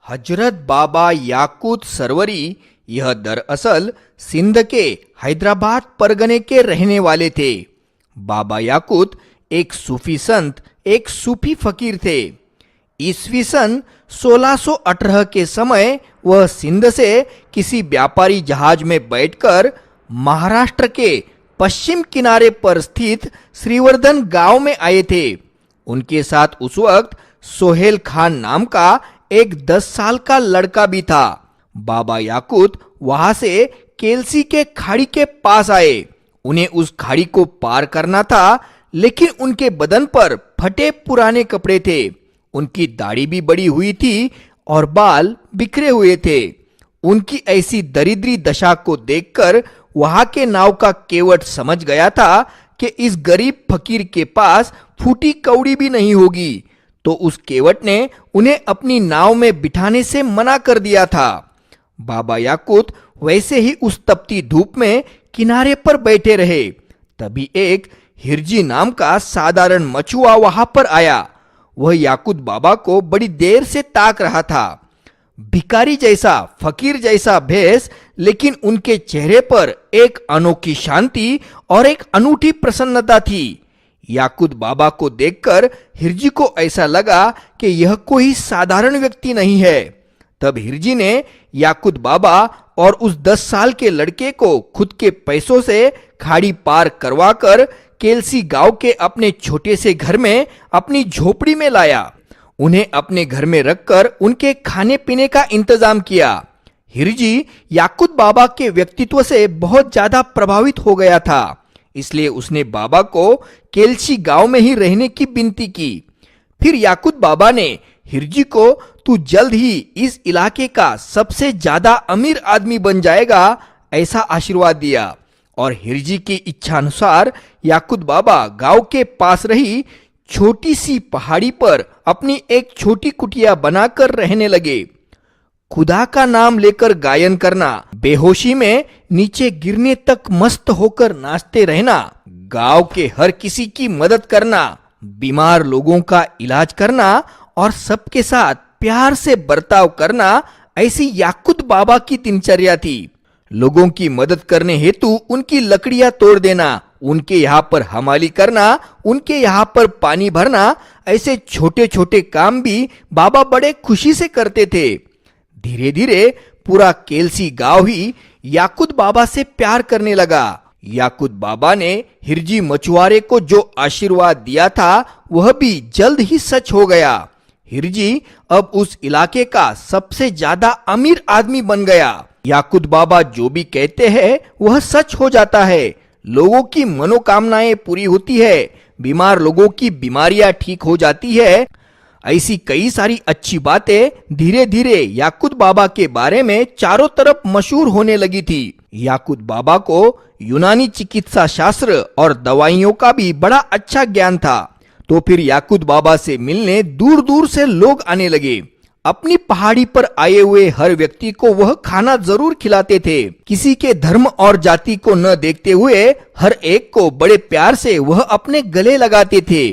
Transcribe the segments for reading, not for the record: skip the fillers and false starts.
हजरत बाबा याकूत सरवरी यह दरअसल सिंध के हैदराबाद परगने के रहने वाले थे। बाबा याकूत एक सूफी संत, एक सूफी फकीर थे। ईस्वी सन 1618 के समय वह सिंध से किसी व्यापारी जहाज में बैठकर महाराष्ट्र के पश्चिम किनारे पर स्थित श्रीवर्धन गांव में आए थे। उनके साथ उस वक्त सोहेल खान नाम का एक 10 साल का लड़का भी था। बाबा याकूत वहां से केलसी के खाड़ी के पास आए। उन्हें उस खाड़ी को पार करना था, लेकिन उनके बदन पर फटे पुराने कपड़े थे। उनकी दाढ़ी भी बड़ी हुई थी और बाल बिखरे हुए थे। उनकी ऐसी दरिद्री दशा को देखकर वहां के नाव का केवट समझ गया था कि इस गरीब फकीर के पास फूटी कौड़ी भी नहीं होगी, तो उस केवट ने उन्हें अपनी नाव में बिठाने से मना कर दिया था। बाबा याकूत वैसे ही उस तपती धूप में किनारे पर बैठे रहे। तभी एक हिरजी नाम का साधारण मछुआ वहां पर आया। वह याकूत बाबा को बड़ी देर से ताक रहा था। भिखारी जैसा, फकीर जैसा भेष, लेकिन उनके चेहरे पर एक अनोखी शांति और एक अनूठी प्रसन्नता थी। याकूत बाबा को देखकर हिरजी को ऐसा लगा कि यह कोई साधारण व्यक्ति नहीं है। तब हिरजी ने याकूत बाबा और उस 10 साल के लड़के को खुद के पैसों से खाड़ी पार करवाकर केलसी गांव के अपने छोटे से घर में अपनी झोपड़ी में लाया। उन्हें अपने घर में रखकर उनके खाने पीने का इंतजाम किया। हिरजी याकूत बाबा के व्यक्तित्व से बहुत ज्यादा प्रभावित हो गया था, इसलिए उसने बाबा को केलसी गांव में ही रहने की विनती की। फिर याकूत बाबा ने हिरजी को तू जल्द ही इस इलाके का सबसे ज्यादा अमीर आदमी बन जाएगा, ऐसा आशीर्वाद दिया। और हिरजी की इच्छा अनुसार याकूत बाबा गांव के पास रही छोटी सी पहाड़ी पर अपनी एक छोटी कुटिया बनाकर रहने लगे। खुदा का नाम लेकर गायन करना, बेहोशी में नीचे गिरने तक मस्त होकर नाचते रहना, गांव के हर किसी की मदद करना, बीमार लोगों का इलाज करना और सबके साथ प्यार से बर्ताव करना, ऐसी याकूत बाबा की दिनचर्या थी। लोगों की मदद करने हेतु उनकी लकड़ियां तोड़ देना, उनके यहाँ पर हमाली करना, उनके यहाँ पर पानी भरना, ऐसे छोटे छोटे काम भी बाबा बड़े खुशी से करते थे। धीरे धीरे पूरा केलसी गांव ही याकूत बाबा से प्यार करने लगा। याकूत बाबा ने हिरजी मछुआरे को जो आशीर्वाद दिया था वह भी जल्द ही सच हो गया। हिरजी अब उस इलाके का सबसे ज्यादा अमीर आदमी बन गया। याकूत बाबा जो भी कहते हैं वह सच हो जाता है। लोगों की मनोकामनाएं पूरी होती है, बीमार लोगों की बीमारियां ठीक हो जाती है। ऐसी कई सारी अच्छी बातें धीरे धीरे याकूत बाबा के बारे में चारों तरफ मशहूर होने लगी थी। याकूत बाबा को यूनानी चिकित्सा शास्त्र और दवाइयों का भी बड़ा अच्छा ज्ञान था, तो फिर याकूत बाबा से मिलने दूर दूर से लोग आने लगे। अपनी पहाड़ी पर आए हुए हर व्यक्ति को वह खाना जरूर खिलाते थे। किसी के धर्म और जाति को न देखते हुए हर एक को बड़े प्यार से वह अपने गले लगाते थे।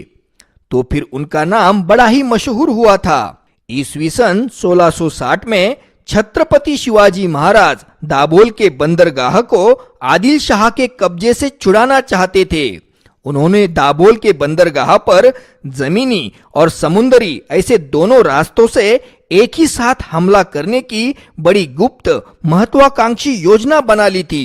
तो फिर उनका नाम बड़ा ही मशहूर हुआ था। ईस्वी सन 1660 में छत्रपति शिवाजी महाराज दाभोल के बंदरगाह को आदिल शाह के कब्जे से छुड़ाना चाहते थे। उन्होंने दाभोल के बंदरगाह पर जमीनी और समुद्री ऐसे दोनों रास्तों से एक ही साथ हमला करने की बड़ी गुप्त महत्वाकांक्षी योजना बना ली थी।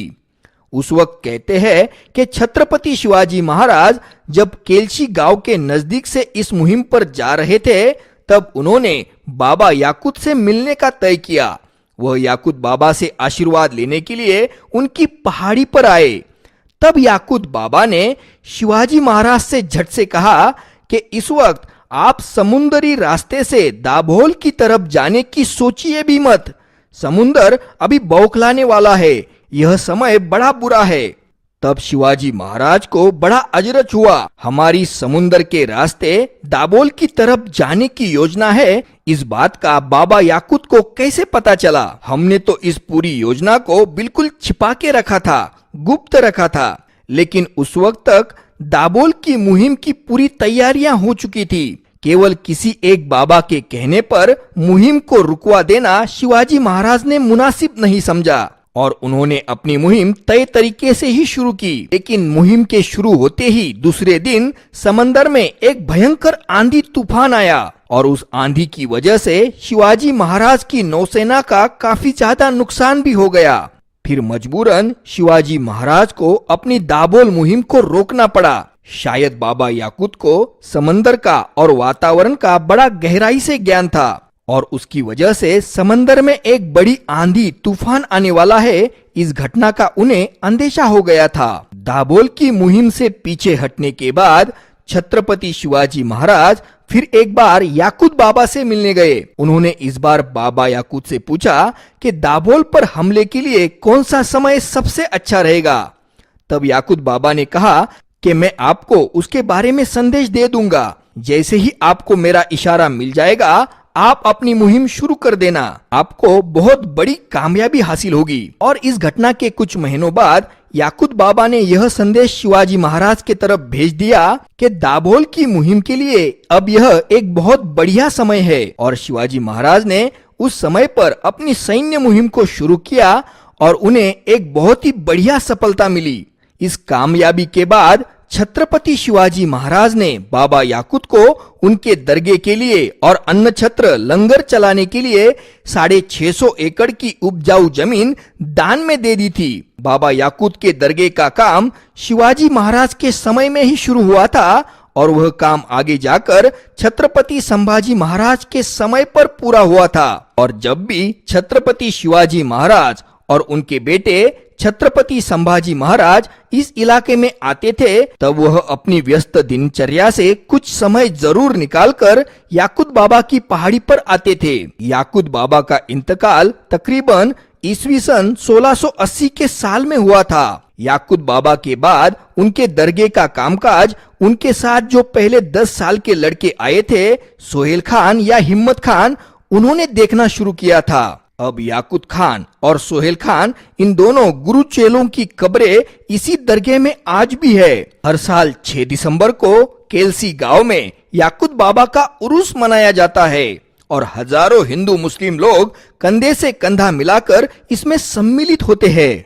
उस वक्त कहते हैं कि छत्रपति शिवाजी महाराज जब केलसी गांव के नजदीक से इस मुहिम पर जा रहे थे, तब उन्होंने बाबा याकूत से मिलने का तय किया। वह याकूत बाबा से आशीर्वाद लेने के लिए उनकी पहाड़ी पर आए। तब याकूत बाबा ने शिवाजी महाराज से झट से कहा कि इस वक्त आप समुद्री रास्ते से दाभोल की तरफ जाने की सोचिए भी मत। समुंदर अभी बौखलाने वाला है, यह समय बड़ा बुरा है। तब शिवाजी महाराज को बड़ा अजरच हुआ। हमारी समुंदर के रास्ते दाभोल की तरफ जाने की योजना है, इस बात का बाबा याकूत को कैसे पता चला? हमने तो इस पूरी योजना को बिल्कुल छिपा के रखा था, गुप्त रखा था। लेकिन उस वक्त तक दाभोल की मुहिम की पूरी तैयारियां हो चुकी थी। केवल किसी एक बाबा के कहने पर मुहिम को रुकवा देना शिवाजी महाराज ने मुनासिब नहीं समझा और उन्होंने अपनी मुहिम तय तरीके से ही शुरू की। लेकिन मुहिम के शुरू होते ही दूसरे दिन समंदर में एक भयंकर आंधी तूफान आया और उस आंधी की वजह से शिवाजी महाराज की नौसेना का काफी ज्यादा नुकसान भी हो गया। फिर मजबूरन शिवाजी महाराज को अपनी दाभोल मुहिम को रोकना पड़ा। शायद बाबा याकूत को समंदर का और वातावरण का बड़ा गहराई से ज्ञान था और उसकी वजह से समंदर में एक बड़ी आंधी तूफान आने वाला है, इस घटना का उन्हें अंदेशा हो गया था। दाभोल की मुहिम से पीछे हटने के बाद छत्रपति शिवाजी महाराज फिर एक बार याकूत बाबा से मिलने गए। उन्होंने इस बार बाबा याकूत से पूछा कि दाभोल पर हमले के लिए कौन सा समय सबसे अच्छा रहेगा। तब याकूत बाबा ने कहा कि मैं आपको उसके बारे में संदेश दे दूंगा। जैसे ही आपको मेरा इशारा मिल जाएगा आप अपनी मुहिम शुरू कर देना, आपको बहुत बड़ी कामयाबी हासिल होगी। और इस घटना के कुछ महीनों बाद याकूत बाबा ने यह संदेश शिवाजी महाराज के तरफ भेज दिया कि दाभोल की मुहिम के लिए अब यह एक बहुत बढ़िया समय है। और शिवाजी महाराज ने उस समय पर अपनी सैन्य मुहिम को शुरू किया और उन्हें एक बहुत ही बढ़िया सफलता मिली। इस कामयाबी के बाद छत्रपति शिवाजी महाराज ने बाबा याकूत को उनके दरगे के लिए और अन्न छत्र लंगर चलाने के लिए 650 एकड़ की उपजाऊ जमीन दान में दे दी थी। बाबा याकूत के दरगे का काम शिवाजी महाराज के समय में ही शुरू हुआ था और वह काम आगे जाकर छत्रपति संभाजी महाराज के समय पर पूरा हुआ था। और जब भी छत्रपति शिवाजी महाराज और उनके बेटे छत्रपति संभाजी महाराज इस इलाके में आते थे तब वह अपनी व्यस्त दिनचर्या से कुछ समय जरूर निकालकर याकूत बाबा की पहाड़ी पर आते थे। याकूत बाबा का इंतकाल तकरीबन ईस्वी सन 1680 के साल में हुआ था। याकूत बाबा के बाद उनके दरगे का कामकाज उनके साथ जो पहले 10 साल के लड़के आए थे, सोहेल खान या हिम्मत खान, उन्होंने देखना शुरू किया था। अब याकूत खान और सोहेल खान, इन दोनों गुरु चेलों की कब्रें इसी दरगाह में आज भी है। हर साल 6 दिसंबर को केलसी गांव में याकूत बाबा का उरूस मनाया जाता है और हजारों हिंदू मुस्लिम लोग कंधे से कंधा मिलाकर इसमें सम्मिलित होते हैं।